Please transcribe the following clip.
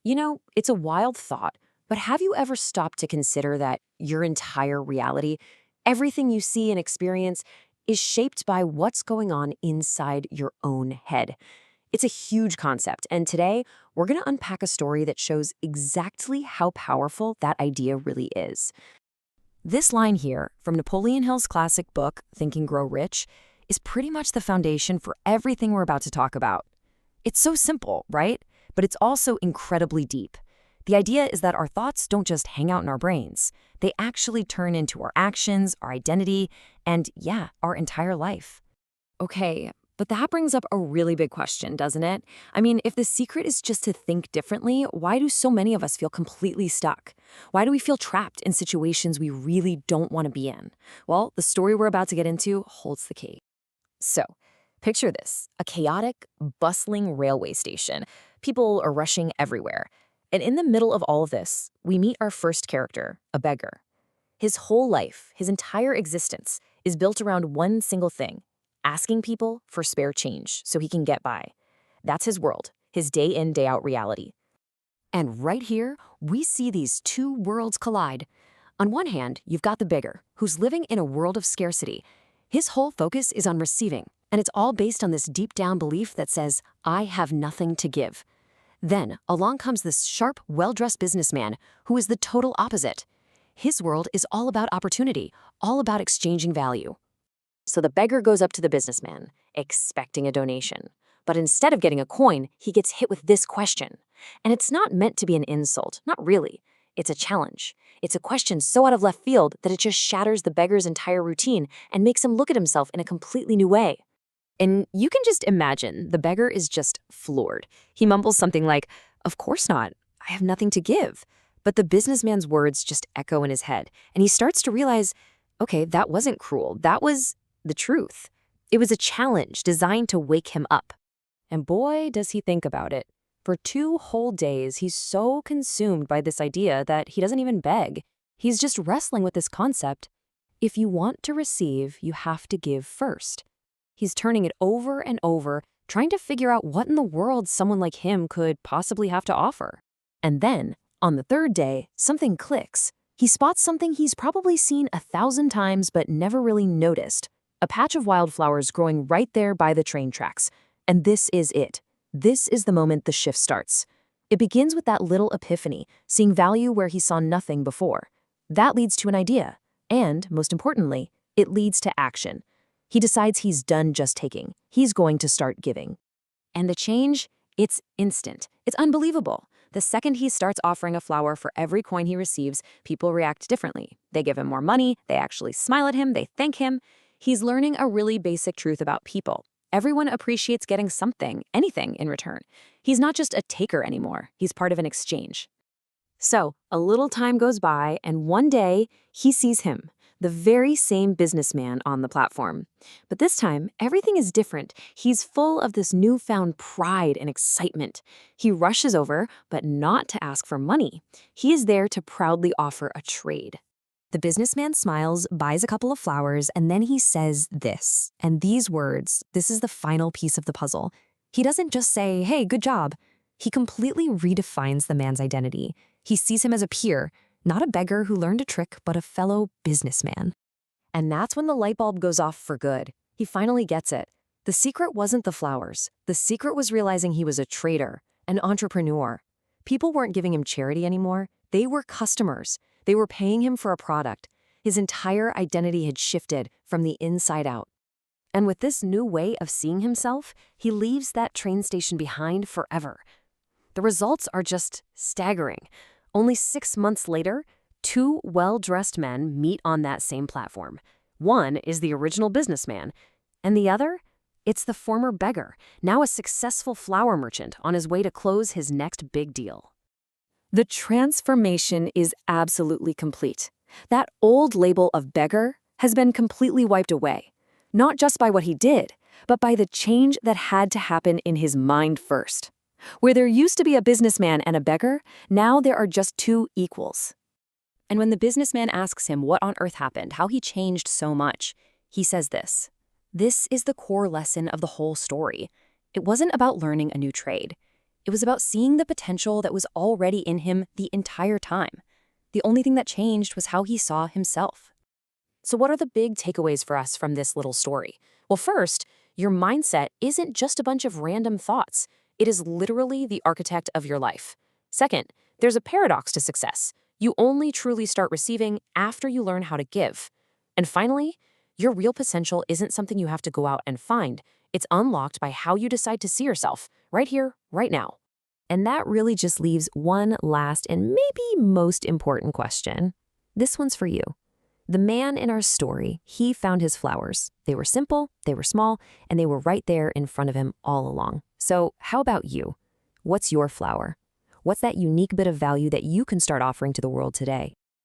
It's a wild thought, but have you ever stopped to consider that your entire reality, everything you see and experience, is shaped by what's going on inside your own head? It's a huge concept, and today we're going to unpack a story that shows exactly how powerful that idea really is. This line here from Napoleon Hill's classic book, Think and Grow Rich, is pretty much the foundation for everything we're about to talk about. It's so simple, right? But it's also incredibly deep. The idea is that our thoughts don't just hang out in our brains. They actually turn into our actions, our identity, and yeah, our entire life. Okay, but that brings up a really big question, doesn't it? I mean, if the secret is just to think differently, why do so many of us feel completely stuck? Why do we feel trapped in situations we really don't want to be in? Well, the story we're about to get into holds the key. So, picture this, a chaotic, bustling railway station. People are rushing everywhere. And in the middle of all of this, we meet our first character, a beggar. His whole life, his entire existence, is built around one single thing, asking people for spare change so he can get by. That's his world, his day in, day out reality. And right here, we see these two worlds collide. On one hand, you've got the beggar, who's living in a world of scarcity. His whole focus is on receiving, and it's all based on this deep down belief that says, I have nothing to give. Then, along comes this sharp, well-dressed businessman who is the total opposite. His world is all about opportunity, all about exchanging value. So the beggar goes up to the businessman, expecting a donation. But instead of getting a coin, he gets hit with this question. And it's not meant to be an insult, not really. It's a challenge. It's a question so out of left field that it just shatters the beggar's entire routine and makes him look at himself in a completely new way. And you can just imagine the beggar is just floored. He mumbles something like, "Of course not. I have nothing to give." But the businessman's words just echo in his head, and he starts to realize, okay, that wasn't cruel. That was the truth. It was a challenge designed to wake him up. And boy, does he think about it. For 2 whole days, he's so consumed by this idea that he doesn't even beg. He's just wrestling with this concept. If you want to receive, you have to give first. He's turning it over and over, trying to figure out what in the world someone like him could possibly have to offer. And then, on the 3rd day, something clicks. He spots something he's probably seen 1,000 times but never really noticed. A patch of wildflowers growing right there by the train tracks. And this is it. This is the moment the shift starts. It begins with that little epiphany, seeing value where he saw nothing before. That leads to an idea. And, most importantly, it leads to action. He decides he's done just taking. He's going to start giving. And the change? It's instant. It's unbelievable. The second he starts offering a flower for every coin he receives, people react differently. They give him more money, they actually smile at him, they thank him. He's learning a really basic truth about people. Everyone appreciates getting something, anything in return. He's not just a taker anymore. He's part of an exchange. So, a little time goes by, and one day, he sees him, the very same businessman on the platform. But this time, everything is different. He's full of this newfound pride and excitement. He rushes over, but not to ask for money. He is there to proudly offer a trade. The businessman smiles, buys a couple of flowers, and then he says this. And these words, this is the final piece of the puzzle. He doesn't just say, "Hey, good job." He completely redefines the man's identity. He sees him as a peer, not a beggar who learned a trick, but a fellow businessman. And that's when the light bulb goes off for good. He finally gets it. The secret wasn't the flowers. The secret was realizing he was a trader, an entrepreneur. People weren't giving him charity anymore. They were customers. They were paying him for a product. His entire identity had shifted from the inside out. And with this new way of seeing himself, he leaves that train station behind forever. The results are just staggering. Only 6 months later, 2 well-dressed men meet on that same platform. One is the original businessman, and the other? It's the former beggar, now a successful flower merchant on his way to close his next big deal. The transformation is absolutely complete. That old label of beggar has been completely wiped away, not just by what he did, but by the change that had to happen in his mind first. Where there used to be a businessman and a beggar, now there are just 2 equals. And when the businessman asks him what on earth happened, how he changed so much, he says this. This is the core lesson of the whole story. It wasn't about learning a new trade. It was about seeing the potential that was already in him the entire time. The only thing that changed was how he saw himself. So, what are the big takeaways for us from this little story? Well, first, your mindset isn't just a bunch of random thoughts, it is literally the architect of your life. Second, there's a paradox to success. You only truly start receiving after you learn how to give. And finally, your real potential isn't something you have to go out and find. It's unlocked by how you decide to see yourself, right here, right now. And that really just leaves one last and maybe most important question. This one's for you. The man in our story, he found his flowers. They were simple, they were small, and they were right there in front of him all along. So how about you? What's your flower? What's that unique bit of value that you can start offering to the world today?